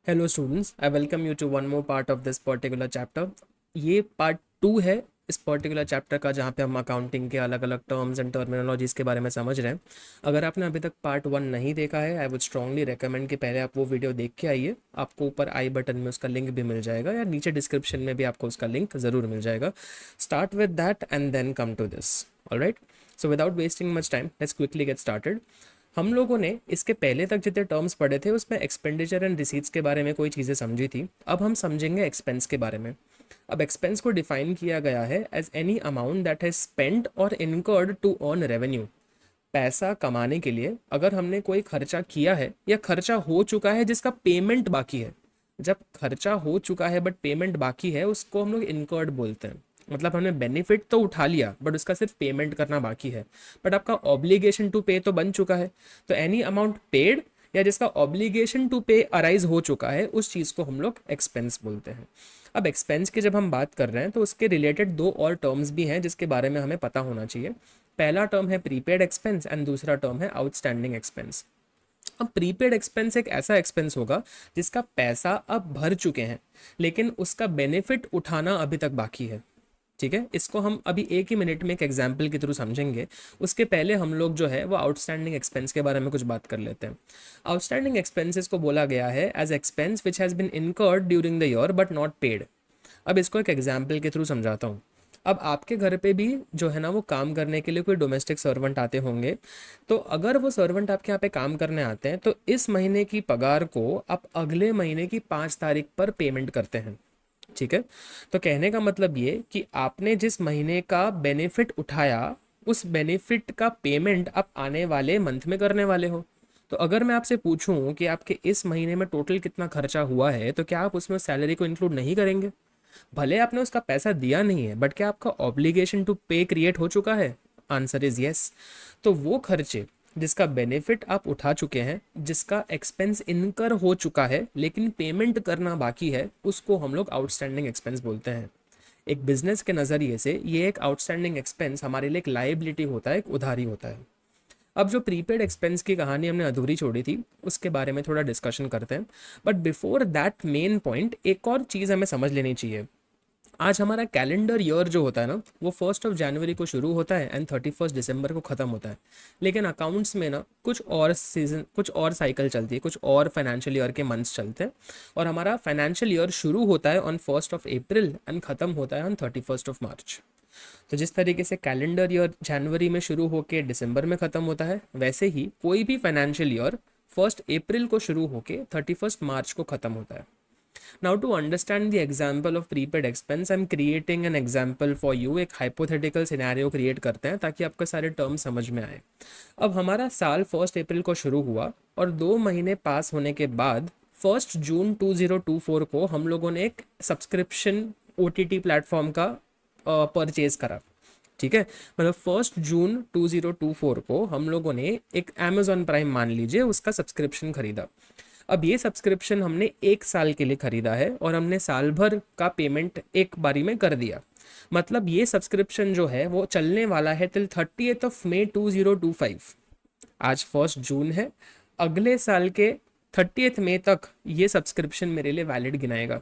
Hello students, I welcome you to one more part of this particular chapter. ये part 2 है इस particular chapter का, जहाँ पे हम अकाउंटिंग के अलग अलग टर्म्स एंड टर्मिनोलॉजीज़ के बारे में समझ रहे हैं। अगर आपने अभी तक पार्ट 1 नहीं देखा है, आई वुड स्ट्रांगली रिकमेंड कि पहले आप वो वीडियो देख के आइए। आपको ऊपर आई बटन में उसका लिंक भी मिल जाएगा, या नीचे डिस्क्रिप्शन में भी आपको उसका लिंक ज़रूर मिल जाएगा। Start with that and then come to this. Alright, so without wasting much time let's quickly get started. हम लोगों ने इसके पहले तक जितने टर्म्स पढ़े थे उसमें एक्सपेंडिचर एंड रिसीट्स के बारे में कोई चीज़ें समझी थी। अब हम समझेंगे एक्सपेंस के बारे में। अब एक्सपेंस को डिफाइन किया गया है as any amount that has spent और इनकर्ड टू अर्न रेवेन्यू। पैसा कमाने के लिए अगर हमने कोई खर्चा किया है या खर्चा हो चुका है जिसका पेमेंट बाकी है। जब खर्चा हो चुका है बट पेमेंट बाकी है, उसको हम लोग इनकर्ड बोलते हैं। मतलब हमने बेनिफिट तो उठा लिया बट उसका सिर्फ पेमेंट करना बाकी है, बट आपका ऑब्लिगेशन टू पे तो बन चुका है। तो एनी अमाउंट पेड या जिसका ऑब्लिगेशन टू पे अराइज हो चुका है, उस चीज़ को हम लोग एक्सपेंस बोलते हैं। अब एक्सपेंस की जब हम बात कर रहे हैं तो उसके रिलेटेड दो और टर्म्स भी हैं जिसके बारे में हमें पता होना चाहिए। पहला टर्म है प्रीपेड एक्सपेंस एंड दूसरा टर्म है आउटस्टैंडिंग एक्सपेंस। अब प्रीपेड एक्सपेंस एक ऐसा एक्सपेंस होगा जिसका पैसा अब भर चुके हैं, लेकिन उसका बेनिफिट उठाना अभी तक बाकी है। ठीक है, इसको हम अभी एक ही मिनट में एक एग्जाम्पल के थ्रू समझेंगे। उसके पहले हम लोग जो है वो आउटस्टैंडिंग एक्सपेंस के बारे में कुछ बात कर लेते हैं। आउटस्टैंडिंग एक्सपेंसेस को बोला गया है as expense which has been incurred during the year but not paid. अब इसको एक एग्जाम्पल के थ्रू समझाता हूँ। अब आपके घर पे भी जो है ना वो काम करने के लिए कोई डोमेस्टिक सर्वेंट आते होंगे। तो अगर वो सर्वेंट आपके यहाँ पे काम करने आते हैं तो इस महीने की पगार को आप अगले महीने की 5 तारीख पर पेमेंट करते हैं। ठीक है, तो कहने का मतलब ये कि आपने जिस महीने का बेनिफिट उठाया, उस बेनिफिट का पेमेंट आप आने वाले मंथ में करने वाले हो। तो अगर मैं आपसे पूछूं कि आपके इस महीने में टोटल कितना खर्चा हुआ है, तो क्या आप उसमें सैलरी को इंक्लूड नहीं करेंगे? भले आपने उसका पैसा दिया नहीं है, बट क्या आपका ऑब्लिगेशन टू पे क्रिएट हो चुका है? Answer is yes. तो वो खर्चे जिसका बेनिफिट आप उठा चुके हैं, जिसका एक्सपेंस इनकर हो चुका है लेकिन पेमेंट करना बाकी है, उसको हम लोग आउटस्टैंडिंग एक्सपेंस बोलते हैं। एक बिजनेस के नज़रिए से ये एक आउटस्टैंडिंग एक्सपेंस हमारे लिए एक लाइबिलिटी होता है, एक उधारी होता है। अब जो प्रीपेड एक्सपेंस की कहानी हमने अधूरी छोड़ी थी, उसके बारे में थोड़ा डिस्कशन करते हैं। But before that main point, एक और चीज़ हमें समझ लेनी चाहिए। आज हमारा कैलेंडर ईयर जो होता है ना, वो 1 जनवरी को शुरू होता है एंड 31 दिसंबर को ख़त्म होता है। लेकिन अकाउंट्स में ना कुछ और सीजन, कुछ और साइकिल चलती है, कुछ और फाइनेंशियल ईयर के मंथ्स चलते हैं। और हमारा फाइनेंशियल ईयर शुरू होता है ऑन 1 अप्रैल एंड ख़त्म होता है ऑन 31 मार्च। तो जिस तरीके से कैलेंडर ईयर जनवरी में शुरू होकर दिसंबर में ख़त्म होता है, वैसे ही कोई भी फाइनेंशियल ईयर 1 अप्रैल को शुरू होकर 31 मार्च को ख़त्म होता है। Now to understand the example of prepaid expense, I'm creating an example for you। एक hypothetical scenario create करते हैं ताकि आपको सारे टर्म समझ में आए। अब हमारा साल 1 अप्रैल को शुरू हुआ और 2 महीने पास होने के बाद 1 जून 2024 को हम लोगों ने एक सब्सक्रिप्शन OTT प्लेटफॉर्म का परचेज करा। ठीक है, मतलब 1 जून 2024 को हम लोगों ने एक अमेजॉन प्राइम मान लीजिए उसका सब्सक्रिप्शन खरीदा। अब ये सब्सक्रिप्शन हमने 1 साल के लिए खरीदा है और हमने साल भर का पेमेंट एक बारी में कर दिया। मतलब ये सब्सक्रिप्शन जो है वो चलने वाला है टिल 30 मई 2025। आज 1 जून है, अगले साल के 30 मई तक ये सब्सक्रिप्शन मेरे लिए वैलिड गिनाएगा।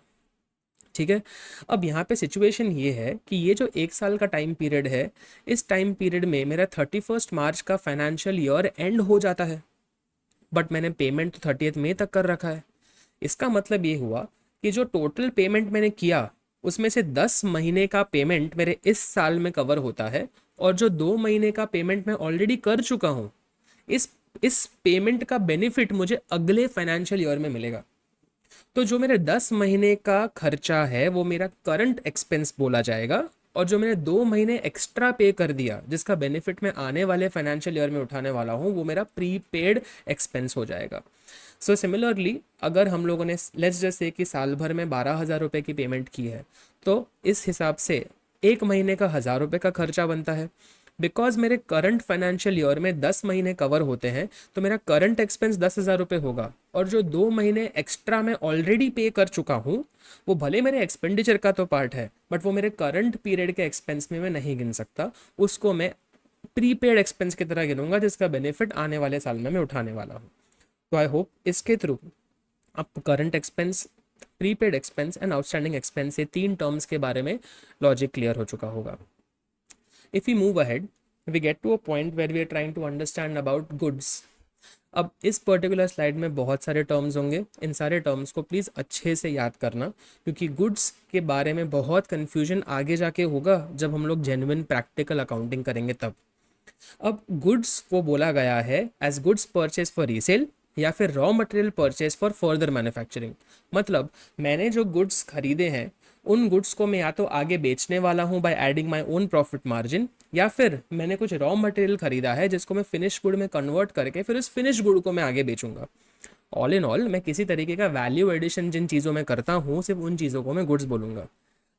ठीक है, अब यहाँ पे सिचुएशन ये है कि ये जो 1 साल का टाइम पीरियड है, इस टाइम पीरियड में मेरा 31 मार्च का फाइनेंशियल ईयर एंड हो जाता है, बट मैंने पेमेंट तो 30 मई तक कर रखा है। इसका मतलब ये हुआ कि जो टोटल पेमेंट मैंने किया उसमें से 10 महीने का पेमेंट मेरे इस साल में कवर होता है, और जो 2 महीने का पेमेंट मैं ऑलरेडी कर चुका हूँ, इस पेमेंट का बेनिफिट मुझे अगले फाइनेंशियल ईयर में मिलेगा। तो जो मेरे 10 महीने का खर्चा है वो मेरा करंट एक्सपेंस बोला जाएगा, और जो मैंने 2 महीने एक्स्ट्रा पे कर दिया जिसका बेनिफिट मैं आने वाले फाइनेंशियल ईयर में उठाने वाला हूँ, वो मेरा प्रीपेड एक्सपेंस हो जाएगा। सो सिमिलरली, अगर हम लोगों ने लेट्स जस्ट से कि साल भर में 12,000 रुपये की पेमेंट की है, तो इस हिसाब से 1 महीने का 1,000 रुपये का खर्चा बनता है। बिकॉज मेरे करंट फाइनेंशियल ईयर में 10 महीने कवर होते हैं, तो मेरा करंट एक्सपेंस 10,000 रुपये होगा, और जो 2 महीने एक्स्ट्रा मैं ऑलरेडी पे कर चुका हूँ, वो भले मेरे एक्सपेंडिचर का तो पार्ट है बट वो मेरे करंट पीरियड के एक्सपेंस में मैं नहीं गिन सकता। उसको मैं प्रीपेड एक्सपेंस की तरह गिनूंगा जिसका बेनिफिट आने वाले साल में मैं उठाने वाला हूँ। तो आई होप इसके थ्रू आप current expense, prepaid expense and outstanding expense, ये 3 टर्म्स के बारे में लॉजिक क्लियर हो चुका होगा. If we move ahead, we get to a point where we are trying to understand about goods. अब इस पर्टिकुलर स्लाइड में बहुत सारे टर्म्स होंगे, इन सारे टर्म्स को प्लीज़ अच्छे से याद करना, क्योंकि गुड्स के बारे में बहुत कन्फ्यूजन आगे जाके होगा जब हम लोग जेन्युइन प्रैक्टिकल अकाउंटिंग करेंगे तब. अब गुड्स को बोला गया है as goods purchase for resale या फिर raw material purchase for further manufacturing. मतलब मैंने जो गुड्स खरीदे हैं उन गुड्स को मैं या तो आगे बेचने वाला हूँ by adding my own profit margin, या फिर मैंने कुछ रॉ मटेरियल खरीदा है जिसको मैं फिनिश गुड में कन्वर्ट करके फिर उस फिनिश गुड को मैं आगे बेचूंगा. ऑल इन ऑल मैं किसी तरीके का वैल्यू एडिशन जिन चीज़ों में करता हूँ सिर्फ उन चीज़ों को मैं गुड्स बोलूँगा.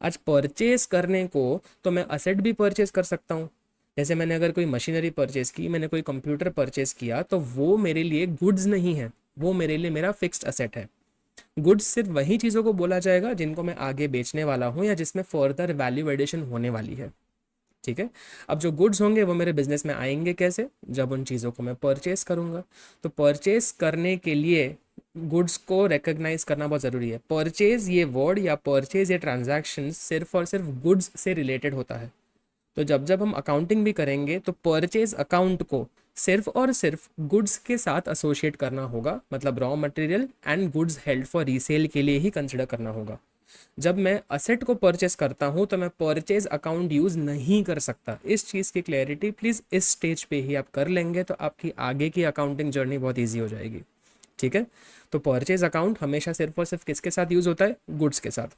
आज परचेज करने को तो मैं असेट भी परचेज कर सकता हूँ. जैसे मैंने अगर कोई मशीनरी परचेज की, मैंने कोई कंप्यूटर परचेज किया, तो वो मेरे लिए गुड्स नहीं है, वो मेरे लिए मेरा फिक्स्ड असेट है. गुड्स सिर्फ वही चीज़ों को बोला जाएगा जिनको मैं आगे बेचने वाला हूँ या जिसमें फर्दर वैल्यू एडिशन होने वाली है. ठीक है. अब जो गुड्स होंगे वो मेरे बिजनेस में आएंगे कैसे, जब उन चीज़ों को मैं परचेस करूँगा. तो परचेस करने के लिए गुड्स को रिकग्नाइज करना बहुत ज़रूरी है. परचेज ये वर्ड या परचेज ये ट्रांजैक्शन सिर्फ और सिर्फ गुड्स से रिलेटेड होता है. तो जब जब हम अकाउंटिंग भी करेंगे तो परचेज अकाउंट को सिर्फ और सिर्फ गुड्स के साथ एसोसिएट करना होगा, मतलब raw material and goods held for resale के लिए ही कंसिडर करना होगा. जब मैं असेट को परचेस करता हूं तो मैं परचेज अकाउंट यूज़ नहीं कर सकता. इस चीज़ की क्लैरिटी प्लीज़ इस स्टेज पे ही आप कर लेंगे तो आपकी आगे की अकाउंटिंग जर्नी बहुत ईजी हो जाएगी. ठीक है. तो परचेज अकाउंट हमेशा सिर्फ और सिर्फ किसके साथ यूज़ होता है, गुड्स के साथ.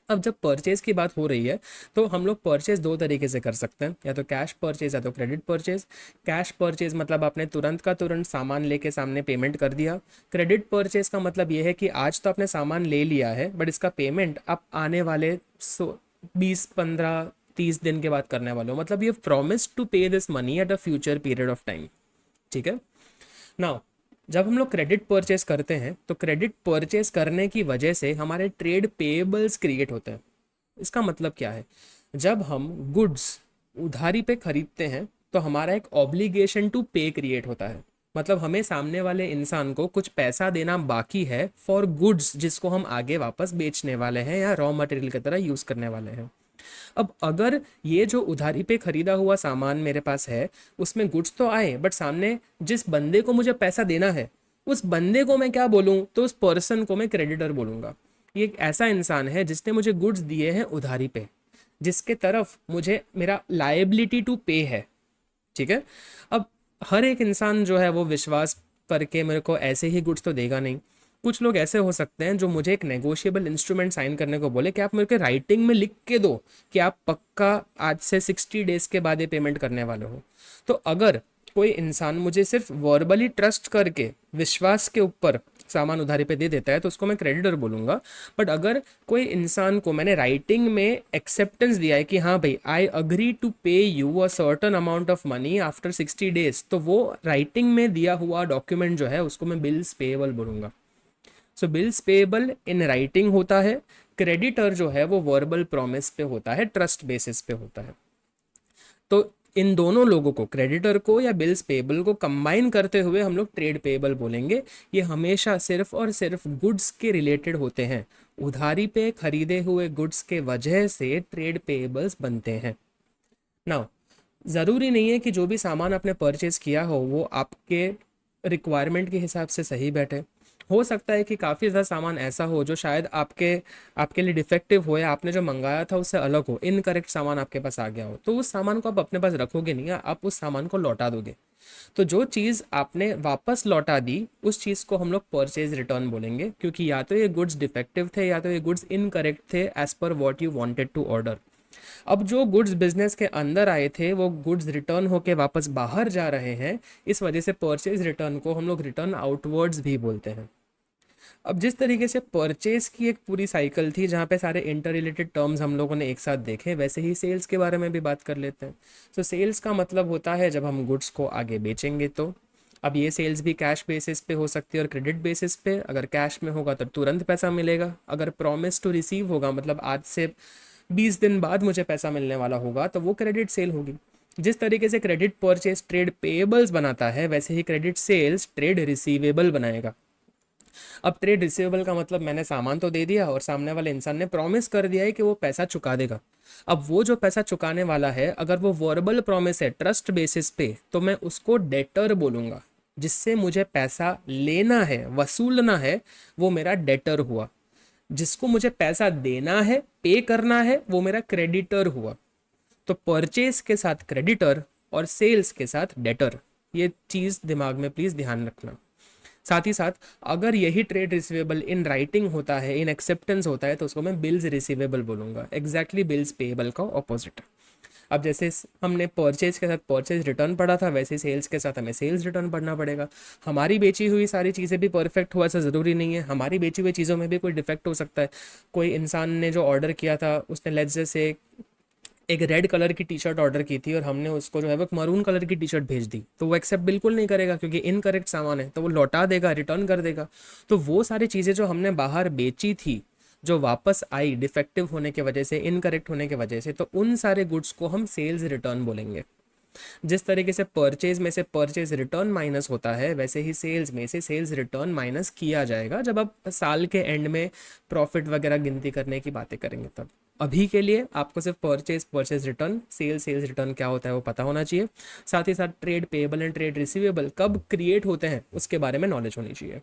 अब जब परचेज की बात हो रही है तो हम लोग परचेज दो तरीके से कर सकते हैं, या तो कैश परचेज या तो क्रेडिट परचेज. कैश परचेज मतलब आपने तुरंत का तुरंत सामान लेके सामने पेमेंट कर दिया. क्रेडिट परचेज का मतलब ये है कि आज तो आपने सामान ले लिया है बट इसका पेमेंट आप आने वाले 20, 15, 30 दिन के बाद करने वाले हो, मतलब यू प्रॉमिस टू पे this money at a future period of time. ठीक है. नाउ जब हम लोग क्रेडिट परचेस करते हैं तो क्रेडिट परचेस करने की वजह से हमारे ट्रेड पेएबल्स क्रिएट होते हैं. इसका मतलब क्या है, जब हम गुड्स उधारी पे खरीदते हैं तो हमारा एक ऑब्लिगेशन टू पे क्रिएट होता है. मतलब हमें सामने वाले इंसान को कुछ पैसा देना बाकी है फॉर गुड्स जिसको हम आगे वापस बेचने वाले हैं या रॉ मटेरियल की तरह यूज़ करने वाले हैं. अब अगर ये जो उधारी पे खरीदा हुआ सामान मेरे पास है उसमें गुड्स तो आए बट सामने जिस बंदे को मुझे पैसा देना है उस बंदे को मैं क्या बोलूँ, तो उस पर्सन को मैं क्रेडिटर बोलूँगा. ये एक ऐसा इंसान है जिसने मुझे गुड्स दिए हैं उधारी पे, जिसके तरफ मुझे मेरा लायबिलिटी टू पे है. ठीक है. अब हर एक इंसान जो है वो विश्वास करके मेरे को ऐसे ही गुड्स तो देगा नहीं. कुछ लोग ऐसे हो सकते हैं जो मुझे एक नेगोशिएबल इंस्ट्रूमेंट साइन करने को बोले कि आप मेरे को राइटिंग में लिख के दो कि आप पक्का आज से 60 डेज के बाद ये पेमेंट करने वाले हो. तो अगर कोई इंसान मुझे सिर्फ वर्बली ट्रस्ट करके विश्वास के ऊपर सामान उधारी पे दे देता है तो उसको मैं क्रेडिटर बोलूँगा. बट अगर कोई इंसान को मैंने राइटिंग में एक्सेप्टेंस दिया है कि हाँ भाई आई अग्री टू पे you a certain amount of money after 60 days, तो वो राइटिंग में दिया हुआ डॉक्यूमेंट जो है उसको मैं बिल्स पेएबल बोलूँगा. सो बिल्स पेएबल इन राइटिंग होता है. क्रेडिटर जो है वो वर्बल प्रॉमिस पे होता है, ट्रस्ट बेसिस पे होता है. तो इन दोनों लोगों को, क्रेडिटर को या बिल्स पेएबल को कंबाइन करते हुए हम लोग ट्रेड पेएबल बोलेंगे. ये हमेशा सिर्फ और सिर्फ गुड्स के रिलेटेड होते हैं. उधारी पे खरीदे हुए गुड्स के वजह से ट्रेड पेएबल्स बनते हैं. नाउ ज़रूरी नहीं है कि जो भी सामान आपने परचेज किया हो वो आपके रिक्वायरमेंट के हिसाब से सही बैठे. हो सकता है कि काफ़ी ज़्यादा सामान ऐसा हो जो शायद आपके आपके लिए डिफेक्टिव हो या आपने जो मंगाया था उससे अलग हो, इनकरेक्ट सामान आपके पास आ गया हो, तो उस सामान को आप अपने पास रखोगे नहीं, आप उस सामान को लौटा दोगे. तो जो चीज़ आपने वापस लौटा दी उस चीज़ को हम लोग परचेज रिटर्न बोलेंगे, क्योंकि या तो ये गुड्स डिफेक्टिव थे या तो ये गुड्स इनकरेक्ट थे as per what you wanted to order. अब जो गुड्स बिजनेस के अंदर आए थे वो गुड्स रिटर्न होके वापस बाहर जा रहे हैं, इस वजह से परचेज रिटर्न को हम लोग रिटर्न आउटवर्ड्स भी बोलते हैं. अब जिस तरीके से परचेज की एक पूरी साइकिल थी जहाँ पे सारे इंटर रिलेटेड टर्म्स हम लोगों ने एक साथ देखे, वैसे ही सेल्स के बारे में भी बात कर लेते हैं. तो सेल्स का मतलब होता है जब हम गुड्स को आगे बेचेंगे. तो अब ये सेल्स भी कैश बेसिस पे हो सकती है और क्रेडिट बेसिस पे. अगर कैश में होगा तो तुरंत पैसा मिलेगा. अगर प्रॉमिस टू रिसीव होगा, मतलब आज से 20 दिन बाद मुझे पैसा मिलने वाला होगा, तो वो क्रेडिट सेल होगी. जिस तरीके से क्रेडिट परचेज ट्रेड पेएबल्स बनाता है वैसे ही क्रेडिट सेल्स ट्रेड रिसीवेबल बनाएगा. अब ट्रेड रिसीवेबल का मतलब मैंने सामान तो दे दिया और सामने वाले इंसान ने प्रॉमिस कर दिया है कि वो पैसा चुका देगा। अब वो जो पैसा चुकाने वाला है, अगर वो वर्बल प्रॉमिस है ट्रस्ट बेसिस पे, तो मैं उसको डेटर बोलूंगा। जिससे मुझे पैसा लेना है, वसूलना है, वो मेरा डेटर हुआ। जिसको मुझे पैसा देना है, पे करना है, वो मेरा क्रेडिटर हुआ। तो परचेज के साथ क्रेडिटर और सेल्स के साथ डेटर, ये चीज़ दिमाग में प्लीज़ ध्यान रखना। साथ ही साथ अगर यही ट्रेड रिसीवेबल इन राइटिंग होता है, इन एक्सेप्टेंस होता है, तो उसको मैं बिल्स रिसीवेबल बोलूँगा। एग्जैक्टली बिल्स पेएबल का ऑपोजिट। अब जैसे हमने परचेज के साथ परचेज रिटर्न पढ़ा था, वैसे सेल्स के साथ हमें सेल्स रिटर्न पढ़ना पड़ेगा। हमारी बेची हुई सारी चीज़ें भी परफेक्ट हो ऐसा ज़रूरी नहीं है, हमारी बेची हुई चीज़ों में भी कोई डिफेक्ट हो सकता है। कोई इंसान ने जो ऑर्डर किया था, उसने लेट्स से एक रेड कलर की टी शर्ट ऑर्डर की थी और हमने उसको जो है वो मरून कलर की टी शर्ट भेज दी, तो वो एक्सेप्ट बिल्कुल नहीं करेगा क्योंकि इनकरेक्ट सामान है, तो वो लौटा देगा, रिटर्न कर देगा। तो वो सारी चीज़ें जो हमने बाहर बेची थी, जो वापस आई डिफेक्टिव होने की वजह से, इनकरेक्ट होने की वजह से, तो उन सारे गुड्स को हम सेल्स रिटर्न बोलेंगे। जिस तरीके से परचेज में से परचेज रिटर्न माइनस होता है, वैसे ही सेल्स में से सेल्स रिटर्न माइनस किया जाएगा जब आप साल के एंड में प्रॉफिट वगैरह गिनती करने की बातें करेंगे तब। अभी के लिए आपको सिर्फ purchase, purchase return, sales return क्या होता है वो पता होना चाहिए। साथ ही साथ trade payable and trade receivable कब क्रिएट होते हैं उसके बारे में नॉलेज होनी चाहिए।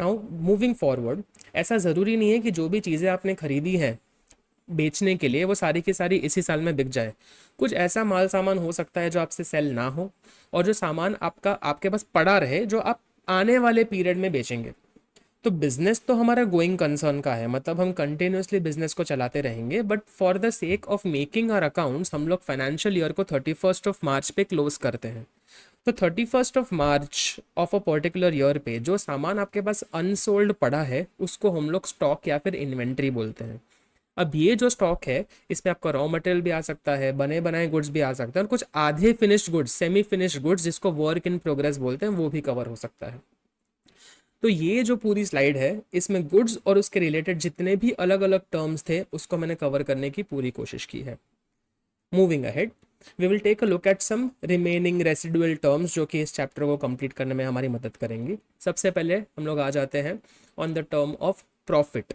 नाउ मूविंग फॉरवर्ड, ऐसा ज़रूरी नहीं है कि जो भी चीज़ें आपने खरीदी हैं बेचने के लिए वो सारी की सारी इसी साल में बिक जाए। कुछ ऐसा माल सामान हो सकता है जो आपसे सेल ना हो, और जो सामान आपका आपके पास पड़ा रहे, जो आप आने वाले पीरियड में बेचेंगे। तो बिजनेस तो हमारा गोइंग कंसर्न का है, मतलब हम कंटिन्यूसली बिजनेस को चलाते रहेंगे, but for the sake of making our accounts हम लोग फाइनेंशियल ईयर को 31 मार्च पे क्लोज करते हैं। तो 31 मार्च ऑफ अ पर्टिकुलर ईयर पे जो सामान आपके पास अनसोल्ड पड़ा है उसको हम लोग स्टॉक या फिर इन्वेंट्री बोलते हैं। अब ये जो स्टॉक है, इसमें आपका रॉ मटेरियल भी आ सकता है, बने बनाए गुड्स भी आ सकते हैं, और कुछ आधे finished goods, semi finished goods जिसको वर्क इन प्रोग्रेस बोलते हैं, वो भी कवर हो सकता है। तो ये जो पूरी स्लाइड है, इसमें गुड्स और उसके रिलेटेड जितने भी अलग अलग टर्म्स थे उसको मैंने कवर करने की पूरी कोशिश की है। Moving ahead, we will take a look at some remaining residual terms जो कि इस चैप्टर को कंप्लीट करने में हमारी मदद करेंगी। सबसे पहले हम लोग आ जाते हैं on the term of profit.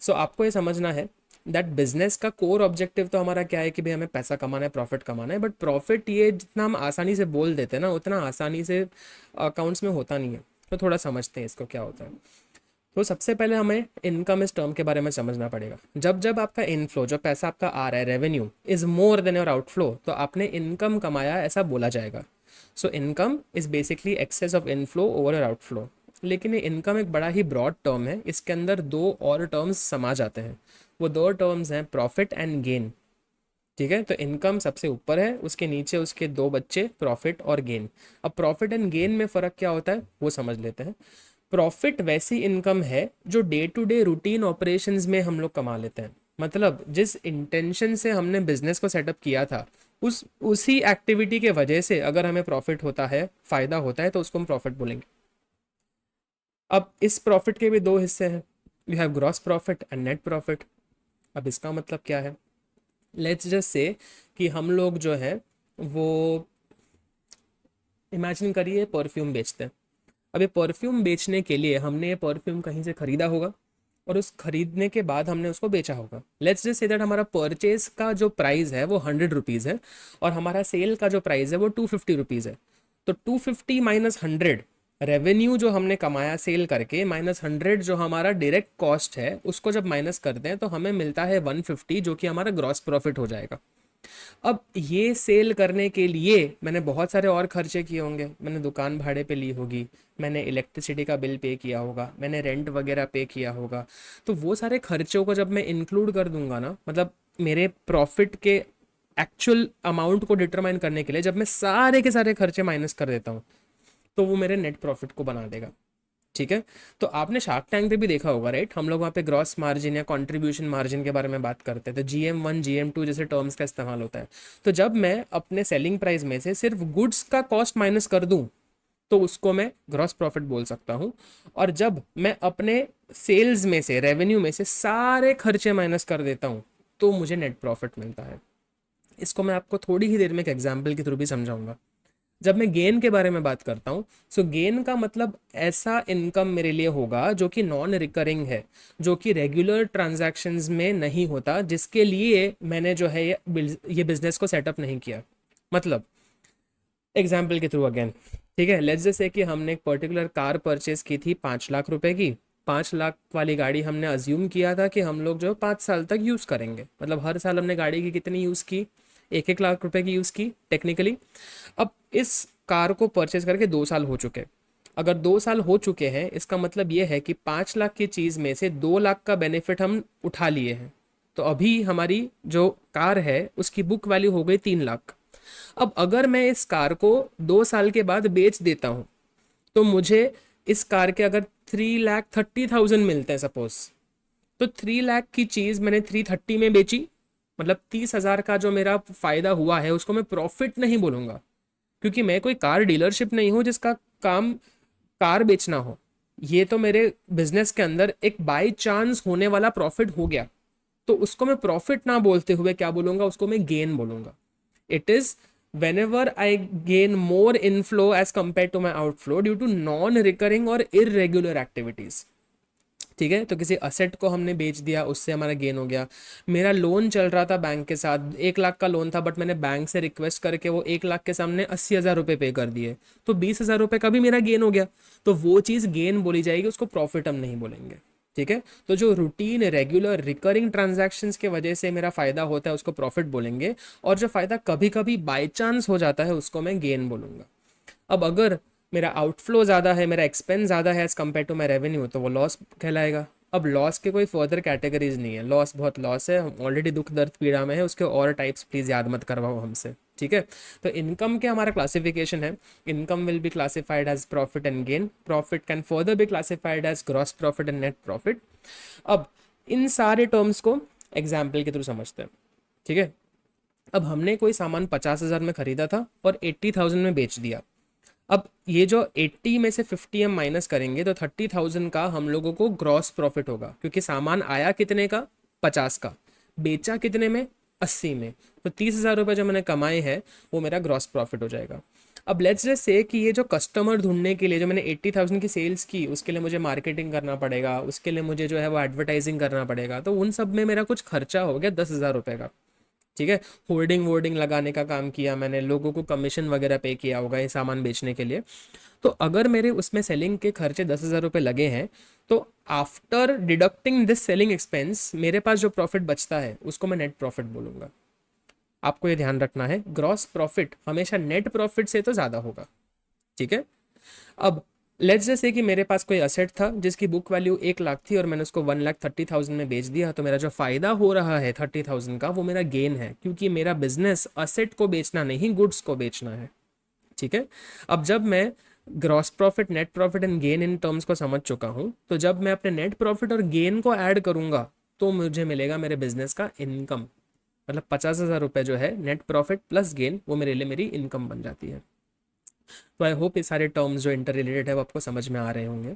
So आपको ये समझना है दैट बिजनेस का कोर ऑब्जेक्टिव तो हमारा क्या है कि भाई हमें पैसा कमाना है, प्रॉफिट कमाना है, बट प्रॉफिट ये जितना हम आसानी से बोल देते हैं ना, उतना आसानी से अकाउंट्स में होता नहीं है। तो थोड़ा समझते हैं इसको क्या होता है। तो सबसे पहले हमें इनकम इस टर्म के बारे में समझना पड़ेगा। जब जब आपका इनफ्लो, जो पैसा आपका आ रहा है, revenue is more than your outflow, तो आपने इनकम कमाया ऐसा बोला जाएगा। So income is basically excess of inflow over your outflow. लेकिन ये इनकम एक बड़ा ही ब्रॉड टर्म है, इसके अंदर दो और टर्म्स समा जाते हैं। वो दो टर्म्स हैं प्रॉफिट एंड गेन। ठीक है, तो इनकम सबसे ऊपर है, उसके नीचे उसके दो बच्चे प्रॉफिट और गेन। अब प्रॉफिट एंड गेन में फ़र्क क्या होता है वो समझ लेते हैं। प्रॉफिट वैसी इनकम है जो day to day routine operations में हम लोग कमा लेते हैं। मतलब जिस इंटेंशन से हमने बिजनेस को सेटअप किया था, उसी एक्टिविटी के वजह से अगर हमें प्रॉफिट होता है, फायदा होता है, तो उसको हम प्रॉफिट बोलेंगे। अब इस प्रॉफिट के भी दो हिस्से हैं, you have gross profit and net profit. अब इसका मतलब क्या है, लेट्स जस्ट से कि हम लोग जो है वो इमेजिन करिए परफ्यूम बेचते हैं। अब ये परफ्यूम बेचने के लिए हमने ये परफ्यूम कहीं से खरीदा होगा और उस खरीदने के बाद हमने उसको बेचा होगा। लेट्स जस्ट से दैट हमारा परचेज का जो प्राइस है वो 100 रुपीज़ है और हमारा सेल का जो प्राइस है वो 250 रुपीज़ है। तो 250 माइनस 100, रेवेन्यू जो हमने कमाया सेल करके, माइनस 100 जो हमारा डायरेक्ट कॉस्ट है, उसको जब माइनस करते हैं तो हमें मिलता है 150, जो कि हमारा ग्रॉस प्रॉफिट हो जाएगा। अब ये सेल करने के लिए मैंने बहुत सारे और खर्चे किए होंगे, मैंने दुकान भाड़े पे ली होगी, मैंने इलेक्ट्रिसिटी का बिल पे किया होगा, मैंने रेंट वगैरह पे किया होगा। तो वो सारे खर्चों को जब मैं इंक्लूड कर दूंगा ना, मतलब मेरे प्रॉफिट के एक्चुअल अमाउंट को डिटरमाइन करने के लिए जब मैं सारे के सारे खर्चे माइनस कर देता हूँ, तो वो मेरे नेट प्रॉफिट को बना देगा। ठीक है, तो आपने शार्क टैंक पे भी देखा होगा राइट, हम लोग वहाँ पे ग्रॉस मार्जिन या कंट्रीब्यूशन मार्जिन के बारे में बात करते हैं, तो GM1 GM2 जैसे टर्म्स का इस्तेमाल होता है। तो जब मैं अपने सेलिंग प्राइस में से सिर्फ गुड्स का कॉस्ट माइनस कर दूं, तो उसको मैं ग्रॉस प्रॉफिट बोल सकता हूँ। और जब मैं अपने सेल्स में से, रेवेन्यू में से सारे खर्चे माइनस कर देता हूँ, तो मुझे नेट प्रॉफिट मिलता है। इसको मैं आपको थोड़ी ही देर में एक एग्जाम्पल के थ्रू भी समझाऊंगा। जब मैं गेन के बारे में बात करता हूँ, सो गेन का मतलब ऐसा इनकम मेरे लिए होगा जो कि नॉन रिकरिंग है, जो कि रेगुलर ट्रांजैक्शंस में नहीं होता, जिसके लिए मैंने जो है ये बिजनेस को सेटअप नहीं किया। मतलब एग्जाम्पल के थ्रू अगेन, ठीक है, लेट्स जैसे कि हमने एक पर्टिकुलर कार परचेज की थी 5 लाख रुपए की। 5 लाख वाली गाड़ी हमने अज्यूम किया था कि हम लोग जो 5 साल तक यूज़ करेंगे, मतलब हर साल हमने गाड़ी की कितनी यूज़ की, 1-1 लाख रुपए की यूज़ की टेक्निकली। अब इस कार को परचेज करके 2 साल हो चुके। अगर 2 साल हो चुके हैं, इसका मतलब ये है कि 5 लाख की चीज़ में से 2 लाख का बेनिफिट हम उठा लिए हैं। तो अभी हमारी जो कार है उसकी बुक वैल्यू हो गई 3 लाख। अब अगर मैं इस कार को 2 साल के बाद बेच देता हूँ, तो मुझे इस कार के अगर 3,30,000 मिलते हैं सपोज, तो 3 लाख की चीज़ मैंने 330 में बेची, मतलब 30,000 का जो मेरा फायदा हुआ है उसको मैं प्रॉफिट नहीं बोलूंगा, क्योंकि मैं कोई कार डीलरशिप नहीं हूँ जिसका काम कार बेचना हो। ये तो मेरे बिजनेस के अंदर एक बाई चांस होने वाला प्रॉफिट हो गया, तो उसको मैं प्रॉफिट ना बोलते हुए क्या बोलूंगा, उसको मैं गेन बोलूंगा। It is whenever I gain more inflow as compared to my outflow due to non recurring और irregular activities। ठीक है, तो किसी असेट को हमने बेच दिया, उससे हमारा गेन हो गया। मेरा लोन चल रहा था बैंक के साथ, 1 लाख का लोन था, बट मैंने बैंक से रिक्वेस्ट करके वो 1 लाख के सामने 80,000 रुपये पे कर दिए, तो 20,000 रुपये का भी मेरा गेन हो गया। तो वो चीज़ गेन बोली जाएगी, उसको प्रॉफिट हम नहीं बोलेंगे। ठीक है, तो जो रूटीन रेगुलर रिकरिंग ट्रांजैक्शंस के वजह से मेरा फायदा होता है उसको प्रॉफिट बोलेंगे, और जो फायदा कभी कभी बाई चांस हो जाता है उसको मैं गेन बोलूंगा। अब अगर मेरा आउटफ्लो ज़्यादा है, मेरा एक्सपेंस ज़्यादा है as compared to my revenue, तो वो लॉस कहलाएगा। अब लॉस के कोई फर्दर कैटेगरीज नहीं है, लॉस बहुत लॉस है, हम ऑलरेडी दुख दर्द पीड़ा में है, उसके और टाइप्स प्लीज़ याद मत करवाओ हमसे। ठीक है, तो इनकम के हमारा क्लासिफिकेशन है, income will be classified as profit and gain, profit can further be classified as gross profit and net profit. अब इन सारे टर्म्स को एग्जाम्पल के थ्रू समझते हैं। ठीक है, अब हमने कोई सामान 50,000 में खरीदा था और 80,000 में बेच दिया। अब ये जो 80 में से 50 हम माइनस करेंगे तो 30,000 का हम लोगों को ग्रॉस प्रॉफिट होगा, क्योंकि सामान आया कितने का, 50 का, बेचा कितने में, 80 में, तो 30,000 रुपये जो मैंने कमाए हैं वो मेरा ग्रॉस प्रॉफिट हो जाएगा। अब लेट्स जस्ट से कि ये जो कस्टमर ढूंढने के लिए जो मैंने 80,000 की सेल्स की, उसके लिए मुझे मार्केटिंग करना पड़ेगा, उसके लिए मुझे जो है वो एडवर्टाइजिंग करना पड़ेगा, तो उन सब में मेरा कुछ खर्चा हो गया 10,000 रुपये का। ठीक है, होर्डिंग वोर्डिंग लगाने का काम किया मैंने, लोगों को कमीशन वगैरह पे किया होगा ये सामान बेचने के लिए। तो अगर मेरे उसमें सेलिंग के खर्चे 10,000 रुपये लगे हैं, तो after deducting this selling expense मेरे पास जो प्रॉफिट बचता है उसको मैं नेट प्रॉफिट बोलूँगा। आपको ये ध्यान रखना है, ग्रॉस प्रॉफिट हमेशा नेट प्रॉफिट से तो ज़्यादा होगा। ठीक है, अब लेट्स जैसे कि मेरे पास कोई असेट था जिसकी बुक वैल्यू 1 लाख थी और मैंने उसको 1,30,000 में बेच दिया, तो मेरा जो फायदा हो रहा है 30,000 का वो मेरा गेन है, क्योंकि मेरा बिजनेस असेट को बेचना नहीं, गुड्स को बेचना है। ठीक है, अब जब मैं gross profit net profit and gain in terms को समझ चुका हूँ, तो जब मैं अपने नेट प्रॉफिट और गेन को ऐड करूंगा तो मुझे मिलेगा मेरे बिजनेस का इनकम। मतलब 50,000 रुपये जो है नेट प्रॉफिट प्लस गेन, वो मेरे लिए मेरी इनकम बन जाती है। तो आई होप ये सारे टर्म्स जो इंटर रिलेटेड है वो आपको समझ में आ रहे होंगे।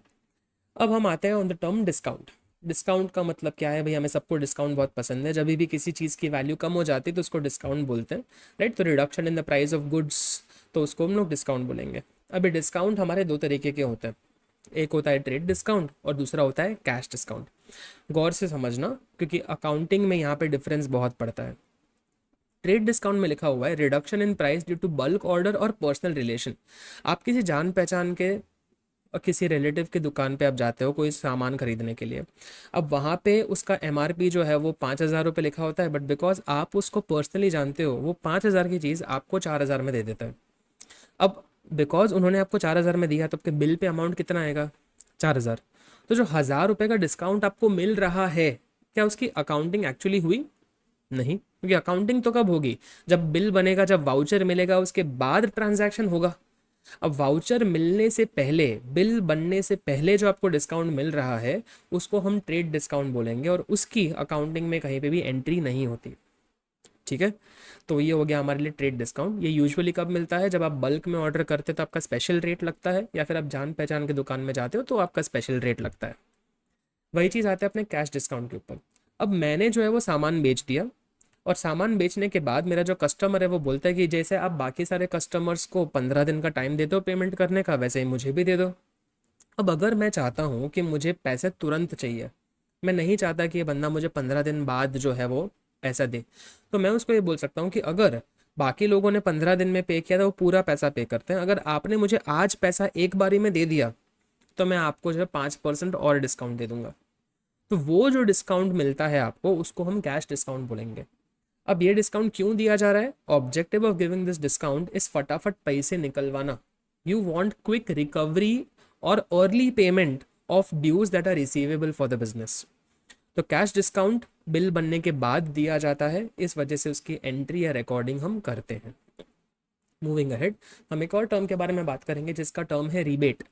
अब हम आते हैं on the term discount. Discount का मतलब क्या है भाई, हमें सबको डिस्काउंट बहुत पसंद है, जब भी किसी चीज़ की वैल्यू कम हो जाती है तो उसको डिस्काउंट बोलते हैं, राइट। तो reduction in the price of goods, तो उसको हम लोग डिस्काउंट बोलेंगे। अभी डिस्काउंट हमारे दो तरीके के होते हैं, एक होता है ट्रेड डिस्काउंट और दूसरा होता है कैश डिस्काउंट। गौर से समझना, क्योंकि अकाउंटिंग में यहाँ पे डिफरेंस बहुत पड़ता है। ट्रेड डिस्काउंट में लिखा हुआ है reduction in price due to bulk order और पर्सनल रिलेशन। आप किसी जान पहचान के और किसी रिलेटिव की दुकान पे आप जाते हो कोई सामान खरीदने के लिए, अब वहाँ पे उसका एमआरपी जो है वो 5,000 रुपये लिखा होता है, बट बिकॉज आप उसको पर्सनली जानते हो वो 5,000 की चीज़ आपको 4,000 में दे देता है। अब बिकॉज उन्होंने आपको 4,000 में दिया तो आपके बिल पे अमाउंट कितना आएगा, 4,000। तो जो 1,000 रुपये का डिस्काउंट आपको मिल रहा है, क्या उसकी अकाउंटिंग एक्चुअली हुई, नहीं, क्योंकि अकाउंटिंग तो कब होगी, जब बिल बनेगा, जब वाउचर मिलेगा उसके बाद ट्रांजैक्शन होगा। अब वाउचर मिलने से पहले, बिल बनने से पहले जो आपको डिस्काउंट मिल रहा है उसको हम ट्रेड डिस्काउंट बोलेंगे, और उसकी अकाउंटिंग में कहीं पे भी एंट्री नहीं होती। ठीक है, तो ये हो गया हमारे लिए ट्रेड डिस्काउंट। ये यूजुअली कब मिलता है, जब आप बल्क में ऑर्डर करते हो तो आपका स्पेशल रेट लगता है, या फिर आप जान पहचान की दुकान में जाते हो तो आपका स्पेशल रेट लगता है। वही चीज़ आती है अपने कैश डिस्काउंट के ऊपर। अब मैंने जो है वो सामान बेच दिया, और सामान बेचने के बाद मेरा जो कस्टमर है वो बोलता है कि जैसे आप बाकी सारे कस्टमर्स को 15 दिन का टाइम देते हो पेमेंट करने का, वैसे ही मुझे भी दे दो। अब अगर मैं चाहता हूँ कि मुझे पैसे तुरंत चाहिए, मैं नहीं चाहता कि ये बंदा मुझे 15 दिन बाद जो है वो पैसा दे, तो मैं उसको ये बोल सकता हूँ कि अगर बाकी लोगों ने 15 दिन में पे किया था वो पूरा पैसा पे करते हैं, अगर आपने मुझे आज पैसा एक बारी में दे दिया तो मैं आपको जो है 5% और डिस्काउंट दे दूंगा। तो वो जो डिस्काउंट मिलता है आपको उसको हम कैश डिस्काउंट बोलेंगे। अब ये डिस्काउंट क्यों दिया जा रहा है? Objective of giving this discount is फटाफट पैसे निकलवाना। यू वांट क्विक रिकवरी और early payment of dues that are receivable for the business. तो कैश डिस्काउंट बिल बनने के बाद दिया जाता है, इस वजह से उसकी एंट्री या रिकॉर्डिंग हम करते हैं। मूविंग अहेड, हम एक और टर्म के बारे में बात करेंगे जिसका टर्म है रिबेट।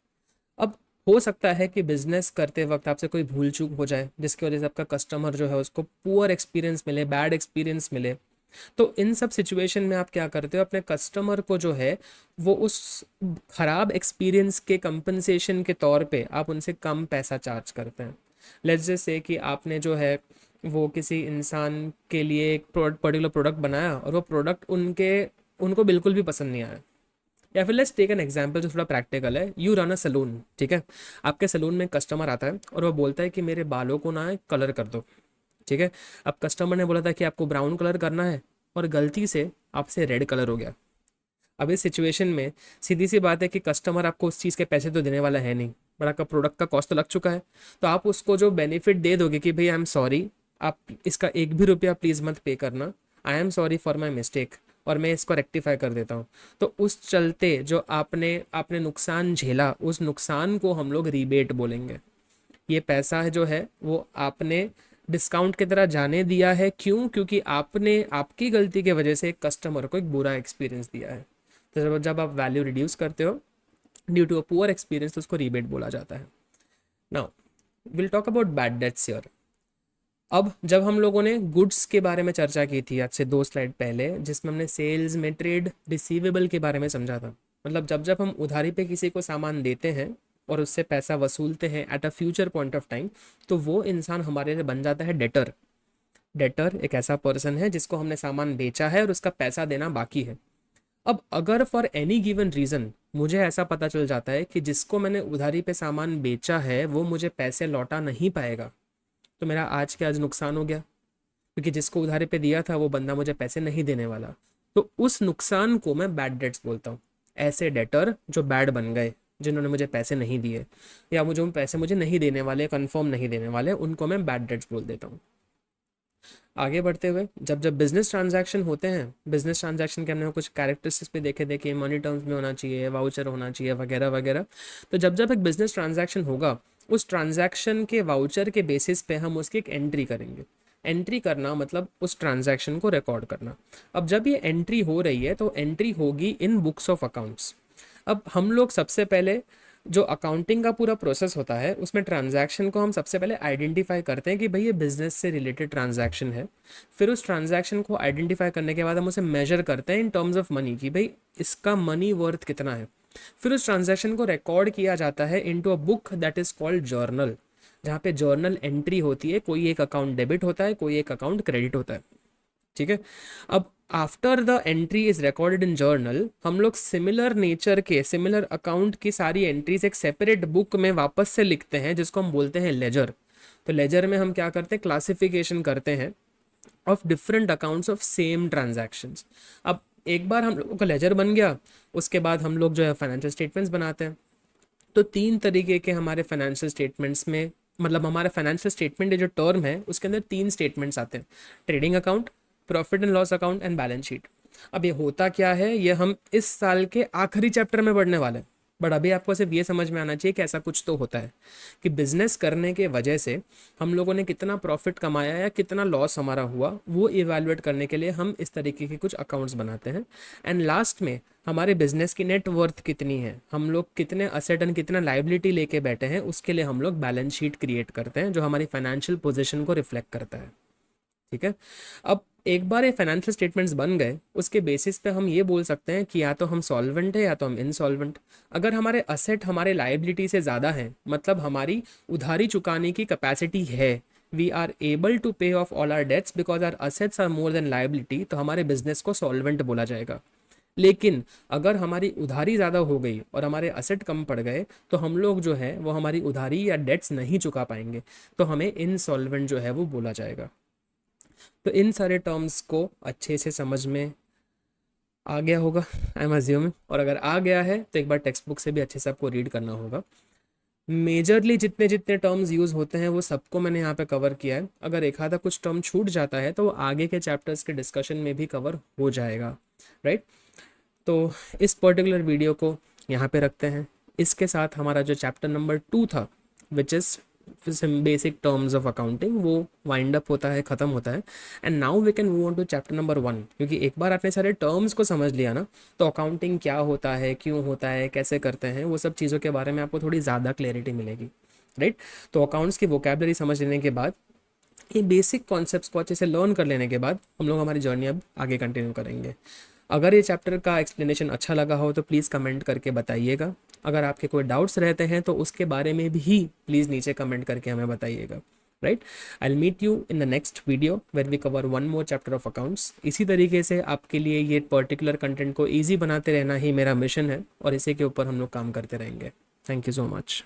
अब हो सकता है कि बिजनेस करते वक्त आपसे कोई भूल चूक हो जाए जिसकी वजह से आपका कस्टमर जो है उसको पुअर एक्सपीरियंस मिले, बैड एक्सपीरियंस मिले। तो इन सब सिचुएशन में आप क्या करते हो, अपने कस्टमर को जो है वो उस खराब एक्सपीरियंस के कंपनसेशन के तौर पे आप उनसे कम पैसा चार्ज करते हैं। लेट्स जस्ट से कि आपने जो है वो किसी इंसान के लिए एक पर्टिकुलर प्रोडक्ट बनाया और वो प्रोडक्ट उनको बिल्कुल भी पसंद नहीं आया। या फिर लेट्स टेक एन एग्जांपल जो थोड़ा प्रैक्टिकल है। यू रन अ सलून, ठीक है। आपके सलून में कस्टमर आता है और वो बोलता है कि मेरे बालों को ना कलर कर दो, ठीक है। अब कस्टमर ने बोला था कि आपको ब्राउन कलर करना है और गलती से आपसे रेड कलर हो गया। अब इस सिचुएशन में सीधी सी बात है कि कस्टमर आपको उस चीज़ के पैसे तो देने वाला है नहीं, बट आपका प्रोडक्ट का कॉस्ट तो लग चुका है। तो आप उसको जो बेनिफिट दे दोगे कि भाई आई एम सॉरी, आप इसका एक भी रुपया प्लीज़ मत पे करना, I am sorry for my mistake, और मैं इसको रेक्टिफाई कर देता हूँ। तो उस चलते जो आपने आपने नुकसान झेला, उस नुकसान को हम लोग रीबेट बोलेंगे। ये पैसा है जो है वो आपने डिस्काउंट की तरह जाने दिया है। क्यों? क्योंकि आपने आपकी गलती की वजह से एक कस्टमर को एक बुरा एक्सपीरियंस दिया है। तो जब आप वैल्यू रिड्यूस करते हो due to a poor experience तो उसको रीबेट बोला जाता है। Now will talk about bad debts here. अब जब हम लोगों ने गुड्स के बारे में चर्चा की थी आज से 2 स्लाइड पहले, जिसमें हमने सेल्स में ट्रेड रिसीवेबल के बारे में समझा था, मतलब जब जब हम उधारी पे किसी को सामान देते हैं और उससे पैसा वसूलते हैं at a future point of time, तो वो इंसान हमारे लिए बन जाता है डेटर। डेटर एक ऐसा पर्सन है जिसको हमने सामान बेचा है और उसका पैसा देना बाकी है। अब अगर फॉर एनी गिवन रीज़न मुझे ऐसा पता चल जाता है कि जिसको मैंने उधारी पे सामान बेचा है वो मुझे पैसे लौटा नहीं पाएगा, तो मेरा आज के आज नुकसान हो गया, क्योंकि जिसको उधारी पे दिया था वो बंदा मुझे पैसे नहीं देने वाला। तो उस नुकसान को मैं बैड डेट्स बोलता हूँ। ऐसे डेटर जो बैड बन गए, जिन्होंने मुझे पैसे नहीं दिए या मुझे पैसे मुझे नहीं देने वाले, कंफर्म नहीं देने वाले, उनको मैं बैड डेट्स बोल देता हूँ। आगे बढ़ते हुए, जब जब बिजनेस ट्रांजैक्शन होते हैं, बिजनेस ट्रांजैक्शन के हमने कुछ कैरेक्टरिस्टिक्स भी देखे मनी टर्म्स में होना चाहिए, वाउचर होना चाहिए, वगैरह वगैरह। तो जब जब एक बिजनेस ट्रांजैक्शन होगा उस ट्रांजैक्शन के वाउचर के बेसिस पे हम उसकी एक एंट्री करेंगे। एंट्री करना मतलब उस ट्रांजैक्शन को रिकॉर्ड करना। अब जब ये एंट्री हो रही है तो एंट्री होगी इन बुक्स ऑफ अकाउंट्स। अब हम लोग सबसे पहले जो अकाउंटिंग का पूरा प्रोसेस होता है उसमें ट्रांजैक्शन को हम सबसे पहले आइडेंटिफाई करते हैं कि भाई ये बिजनेस से रिलेटेड ट्रांजैक्शन है। फिर उस ट्रांजैक्शन को आइडेंटिफाई करने के बाद हम उसे मेजर करते हैं इन टर्म्स ऑफ मनी कि भाई इसका मनी वर्थ कितना है। फिर उस ट्रांजैक्शन को रिकॉर्ड किया जाता है into a book that is called journal, जहाँ पे जर्नल एंट्री होती है। कोई एक अकाउंट डेबिट होता है, कोई एक अकाउंट क्रेडिट होता है, ठीक है। अब after the entry is recorded in journal, हम लोग सिमिलर नेचर के सिमिलर अकाउंट की सारी एंट्रीज एक सेपरेट बुक में वापस से लिखते हैं जिसको हम बोलते हैं लेजर। तो लेजर में हम क्या करते हैं, क्लासिफिकेशन करते हैं of different accounts of same transactions. अब एक बार हम लोगों का लेजर बन गया, उसके बाद हम लोग जो है फाइनेंशियल स्टेटमेंट्स बनाते हैं। तो 3 तरीके के हमारे फाइनेंशियल स्टेटमेंट्स में, मतलब हमारे फाइनेंशियल स्टेटमेंट जो टर्म है उसके अंदर 3 स्टेटमेंट्स आते हैं, trading account, profit and loss account and balance sheet. अब ये होता क्या है, ये हम इस साल के आखिरी चैप्टर में पढ़ने वाले हैं, बट अभी आपको सिर्फ ये समझ में आना चाहिए कि ऐसा कुछ तो होता है कि बिजनेस करने के वजह से हम लोगों ने कितना प्रॉफिट कमाया या कितना लॉस हमारा हुआ, वो इवैल्यूएट करने के लिए हम इस तरीके के कुछ अकाउंट्स बनाते हैं। एंड लास्ट में हमारे बिजनेस की नेट वर्थ कितनी है, हम लोग कितने असेट एंड कितना लाइबिलिटी लेके बैठे हैं, उसके लिए हम लोग बैलेंस शीट क्रिएट करते हैं जो हमारी फाइनेंशियल पोजीशन को रिफ्लेक्ट करता है, ठीक है। अब एक बार ये फाइनेंशियल स्टेटमेंट्स बन गए, उसके बेसिस पे हम ये बोल सकते हैं कि या तो हम सॉल्वेंट है या तो हम इनसॉल्वेंट। अगर हमारे असेट हमारे लायबिलिटी से ज़्यादा हैं, मतलब हमारी उधारी चुकाने की कैपेसिटी है, we are able to pay off all our debts because our assets are more than liability, तो हमारे बिजनेस को सॉल्वेंट बोला जाएगा। लेकिन अगर हमारी उधारी ज़्यादा हो गई और हमारे असेट कम पड़ गए तो हम लोग जो है वो हमारी उधारी या डेट्स नहीं चुका पाएंगे, तो हमें इनसॉल्वेंट जो है वो बोला जाएगा। तो इन सारे टर्म्स को अच्छे से समझ में आ गया होगा आई एम अज्यूमिंग, और अगर आ गया है तो एक बार टेक्स्ट बुक से भी अच्छे से आपको रीड करना होगा। मेजरली जितने जितने टर्म्स यूज़ होते हैं वो सबको मैंने यहाँ पे कवर किया है। अगर एक आधा कुछ टर्म छूट जाता है तो वो आगे के चैप्टर्स के डिस्कशन में भी कवर हो जाएगा, राइट। तो इस पर्टिकुलर वीडियो को यहाँ पे रखते हैं। इसके साथ हमारा जो चैप्टर नंबर 2 था which is basic terms of accounting, वो वाइंड अप होता है, ख़त्म होता है। And now we can move on to chapter number 1, क्योंकि एक बार आपने सारे टर्म्स को समझ लिया ना, तो अकाउंटिंग क्या होता है, क्यों होता है, कैसे करते हैं, वो सब चीज़ों के बारे में आपको थोड़ी ज़्यादा क्लैरिटी मिलेगी, राइट। तो अकाउंट्स की वोकैबलरी समझ लेने के बाद, ये बेसिक कॉन्सेप्ट्स को अच्छे से लर्न कर लेने के बाद हम लोग हमारी जर्नी अब आगे कंटिन्यू करेंगे। अगर ये चैप्टर का एक्सप्लेनेशन अच्छा लगा हो तो प्लीज़ कमेंट करके बताइएगा। अगर आपके कोई डाउट्स रहते हैं तो उसके बारे में भी प्लीज़ नीचे कमेंट करके हमें बताइएगा, right. I will meet you in the next video where we cover one more chapter of accounts. इसी तरीके से आपके लिए ये पर्टिकुलर कंटेंट को ईजी बनाते रहना ही मेरा मिशन है, और इसी के ऊपर हम लोग काम करते रहेंगे। Thank you so much.